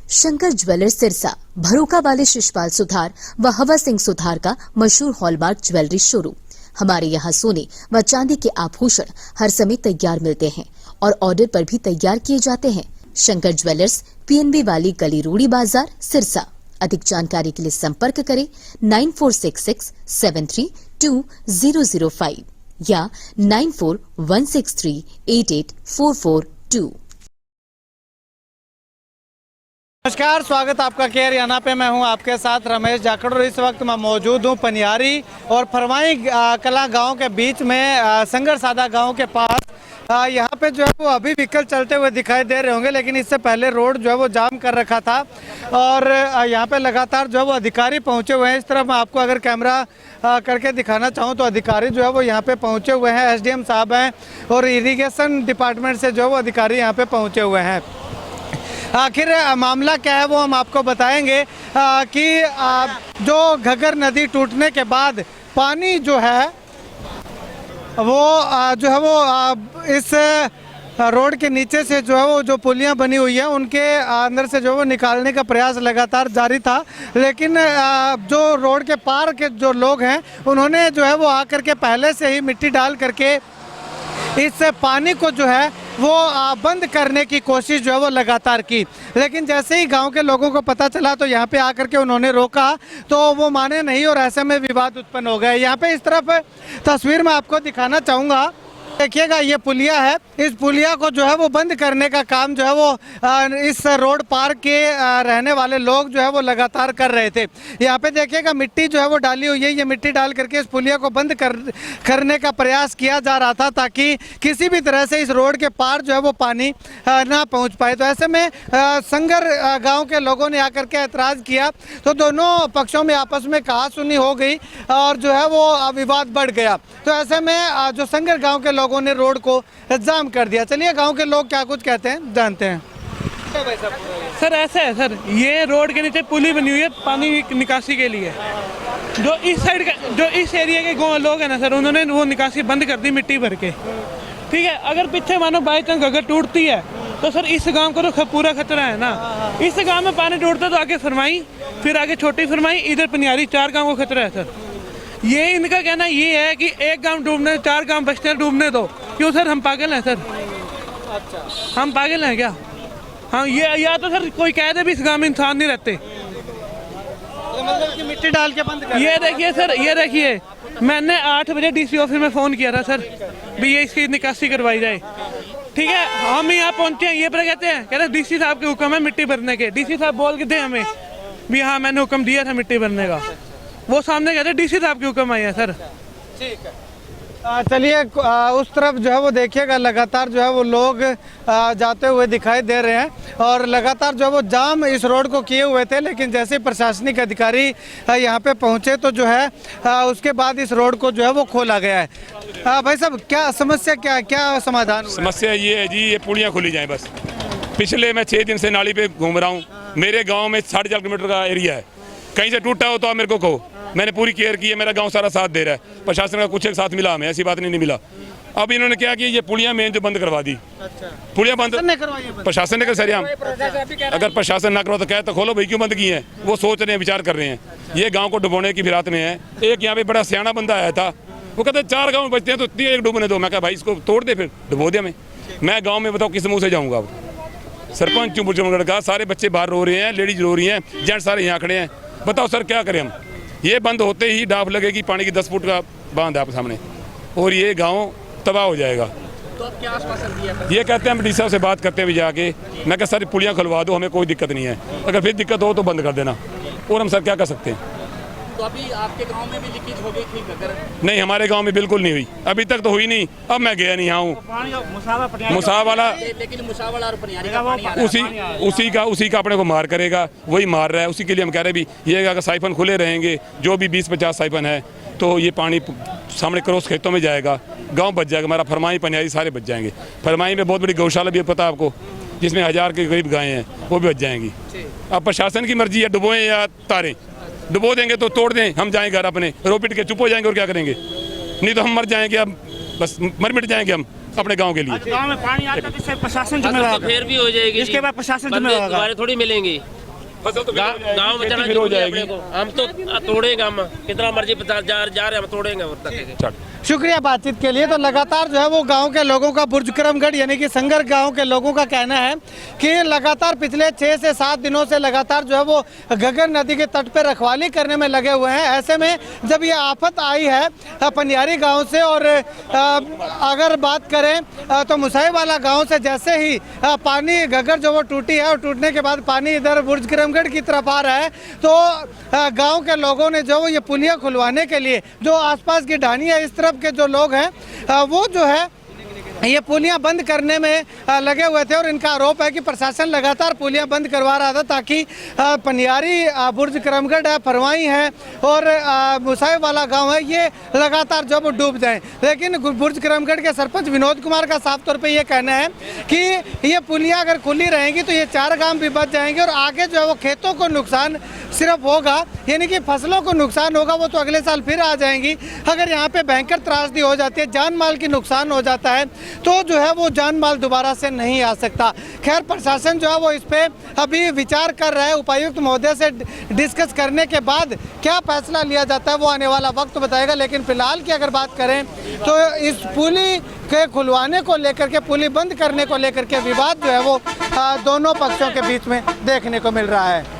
Shankar jewellers Sirsa भरोका वाले शिशपाल सुथार व हवा सिंह सुथार का मशहूर हॉलमार्क ज्वेलरी शोरूम। हमारे यहाँ सोने व चांदी के आभूषण हर समय तैयार मिलते हैं और ऑर्डर पर भी तैयार किए जाते हैं। शंकर ज्वेलर्स PNB वाली गली रूड़ी बाजार सिरसा। अधिक जानकारी के लिए संपर्क करें 9466732005 या 9416388442। नमस्कार, स्वागत आपका केयर याना पे। मैं हूं आपके साथ रमेश जाखड़ और इस वक्त मैं मौजूद हूं पनियारी और फरमाई कला गांव के बीच में संगर सादा गांव के पास। यहां पे जो है वो अभी व्हीकल चलते हुए दिखाई दे रहे होंगे, लेकिन इससे पहले रोड जो है वो जाम कर रखा था और यहां पे लगातार जो है वो अधिकारी पहुंचे हुए हैं। इस तरफ मैं आपको अगर कैमरा करके दिखाना चाहूँ तो अधिकारी जो है वो यहाँ पे पहुँचे हुए हैं। SDM साहब हैं और इरीगेशन डिपार्टमेंट से जो है वो अधिकारी यहाँ पे पहुँचे हुए हैं। आखिर मामला क्या है वो हम आपको बताएंगे कि जो घग्गर नदी टूटने के बाद पानी जो है वो इस रोड के नीचे से जो है वो जो पुलियाँ बनी हुई है उनके अंदर से जो है वो निकालने का प्रयास लगातार जारी था, लेकिन जो रोड के पार के जो लोग हैं उन्होंने जो है वो आकर के पहले से ही मिट्टी डाल करके इस पानी को जो है वो बंद करने की कोशिश जो है वो लगातार की। लेकिन जैसे ही गांव के लोगों को पता चला तो यहाँ पे आकर के उन्होंने रोका तो वो माने नहीं और ऐसे में विवाद उत्पन्न हो गए। यहाँ पे इस तरफ तस्वीर में आपको दिखाना चाहूँगा, देखिएगा ये पुलिया है। इस पुलिया को जो है वो बंद करने का काम जो है वो इस रोड पार के रहने वाले लोग जो है वो लगातार कर रहे थे। यहाँ पे देखिएगा मिट्टी जो है वो डाली हुई है। ये मिट्टी डाल करके इस पुलिया को बंद करने का प्रयास किया जा रहा था ताकि किसी भी तरह से इस रोड के पार जो है वो पानी ना पहुँच पाए। तो ऐसे में संगर गाँव के लोगों ने आकर के ऐतराज़ किया तो दोनों पक्षों में आपस में कहासुनी हो गई और जो है वो विवाद बढ़ गया। तो ऐसे में जो संगर गाँव के लोगों ने रोड को जाम कर दिया। चलिए गांव के लोग क्या कुछ कहते हैं जानते हैं। सर ऐसा है सर, ये रोड के नीचे पुली बनी हुई है पानी निकासी के लिए। जो इस साइड का जो इस एरिया के गाँव लोग हैं ना सर, उन्होंने वो निकासी बंद कर दी मिट्टी भर के। ठीक है, अगर पीछे मानो बाई चांस अगर टूटती है तो सर इस गांव को तो पूरा खतरा है ना। इस गांव में पानी टूटता तो आगे फरमाई, फिर आगे छोटी फरमाई, इधर पनियारी, 4 गाँव को खतरा है सर। ये इनका कहना ये है कि एक गांव डूबने 4 गांव बचते हैं, डूबने दो। क्यों सर, हम पागल हैं सर? अच्छा, हम पागल हैं क्या? हाँ, ये या तो सर कोई कह दे भी इस गांव में इंसान नहीं रहते। तो मतलब कि मिट्टी डाल के बंद कर। ये देखिए सर, ये देखिए मैंने 8 बजे DC ऑफिस में फ़ोन किया था सर भी ये इसकी निकासी करवाई जाए। ठीक है, हम यहाँ पहुँचे हैं, ये पर कहते हैं DC साहब के हुक्म है मिट्टी भरने के। DC साहब बोल के थे हमें भी हाँ मैंने हुक्म दिया था मिट्टी भरने का। वो सामने कहते DC साहब के हुक्म आए हैं सर। ठीक है, चलिए उस तरफ जो है वो देखिएगा लगातार जो है वो लोग जाते हुए दिखाई दे रहे हैं और लगातार जो है वो जाम इस रोड को किए हुए थे। लेकिन जैसे ही प्रशासनिक अधिकारी यहाँ पे पहुँचे तो जो है उसके बाद इस रोड को जो है वो खोला गया है। भाई साहब, क्या समस्या, क्या समाधान? समस्या ये है जी, ये पुलियाँ खुली जाएँ बस। पिछले मैं 6 दिन से नाली पे घूम रहा हूँ। मेरे गाँव में 4.5 किलोमीटर का एरिया है, कहीं से टूटा हो तो आप मेरे को कहो। मैंने पूरी केयर की है, मेरा गांव सारा साथ दे रहा है। प्रशासन का कुछ एक साथ मिला, हमें ऐसी बात नहीं मिला। अब इन्होंने क्या किया, ये पुलियाँ मेन जो बंद करवा दी। अच्छा, पुलियाँ बंद प्रशासन ने कर सर। अगर प्रशासन ना करवा तो क्या तो खोलो भाई, क्यों बंद की है? वो सोच रहे हैं, विचार कर रहे हैं। ये गाँव को डुबोने की फिरात में है। एक यहाँ पे बड़ा सियाना बंदा आया था, वो कहते 4 गाँव बचते हैं तो एक डूबने दो। मैं कहा भाई इसको तोड़ दे, फिर डुबो दिया। मैं गाँव में बताओ किस मुँह से जाऊँगा? सरपंच चुम्बुर का सारे बच्चे बाहर रो रहे हैं, लेडीज रो रही हैं, जेंट्स सारे यहाँ खड़े हैं। बताओ सर क्या करें हम? ये बंद होते ही डाफ लगेगी, पानी की 10 फुट का बांध है आपके सामने और ये गांव तबाह हो जाएगा। तो अब क्या आश्वासन दिया? ये कहते हैं हम DC साहब से बात करते हैं जाके। मैं कहा सर पुलियाँ खुलवा दो, हमें कोई दिक्कत नहीं है, अगर फिर दिक्कत हो तो बंद कर देना। और हम सर क्या कर सकते हैं? तो अभी आपके गांव में भी लीकेज हो गई थी अगर? नहीं, हमारे गांव में बिल्कुल नहीं हुई, अभी तक तो हुई नहीं। अब मैं गया नहीं यहाँ हूँ मुसावा वाला, लेकिन मुसावा और पनियारी का पानी आ रहा है। उसी का अपने को मार करेगा, वही मार रहा है। उसी के लिए हम कह रहे भी ये अगर साइफन खुले रहेंगे, जो भी 20-50 साइफन है तो ये पानी सामने क्रॉस खेतों में जाएगा, गाँव बच जाएगा। हमारा फरमाई पनियारी सारे बच जाएंगे। फरमाई में बहुत बड़ी गौशाला भी है, पता आपको, जिसमें 1000 के करीब गायें हैं, वो भी बच जाएंगी। अब प्रशासन की मर्जी है, डुबोएं या तारें। डुबो देंगे तो तोड़ दें, हम जाएं घर अपने, रो पिट के चुप हो जाएंगे और क्या करेंगे? नहीं तो हम मर जाएंगे, अब बस मर मिट जाएंगे हम अपने गांव के लिए। गांव में पानी आता है तो प्रशासन जिम्मेदार, फिर भी हो जाएगी, इसके बाद प्रशासन जिम्मेदार, थोड़ी मिलेंगी। फसल तो गाँव में चला फिर हो जाएगी। हम तो तोड़ेंगे, हम कितना मर्जी 50 जा रहे हम तोड़ेंगे और तक। शुक्रिया बातचीत के लिए। तो लगातार जो है वो गांव के लोगों का, बुर्ज करमगढ़ यानी कि संगर गांव के लोगों का कहना है कि लगातार पिछले 6 से 7 दिनों से लगातार जो है वो घग्गर नदी के तट पे रखवाली करने में लगे हुए हैं। ऐसे में जब ये आफत आई है पनियारी गांव से, और अगर बात करें तो मुसाईवाला गांव से जैसे ही पानी घग्गर जो वो टूटी है और टूटने के बाद पानी इधर बुर्ज करमगढ़ की तरफ आ रहा है, तो गाँव के लोगों ने जो ये पुलिया खुलवाने के लिए जो आसपास की ढानी है, इस तरफ के जो लोग हैं वो जो है ये पुलियां बंद करने में लगे हुए थे। और इनका आरोप है कि प्रशासन लगातार पुलियां बंद करवा रहा था ताकि पनियारी, बुर्ज करमगढ़ है, फरवाई है और मुसाईवाला गांव है, ये लगातार जब डूब जाएं। लेकिन बुर्ज करमगढ़ के सरपंच विनोद कुमार का साफ तौर पे ये कहना है कि ये पुलियां अगर खुली रहेंगी तो ये 4 गांव भी बच जाएंगे और आगे जो है वो खेतों को नुकसान सिर्फ होगा, यानी कि फसलों को नुकसान होगा, वो तो अगले साल फिर आ जाएंगी। अगर यहाँ पे भयंकर त्रासदी हो जाती है, जान माल की नुकसान हो जाता है, तो जो है वो जान माल दोबारा से नहीं आ सकता। खैर प्रशासन जो है वो इस पे अभी विचार कर रहा है। उपायुक्त महोदय से डिस्कस करने के बाद क्या फैसला लिया जाता है वो आने वाला वक्त बताएगा। लेकिन फिलहाल की अगर बात करें तो इस पुली के खुलवाने को लेकर के, पुली बंद करने को लेकर के विवाद जो है वो दोनों पक्षों के बीच में देखने को मिल रहा है।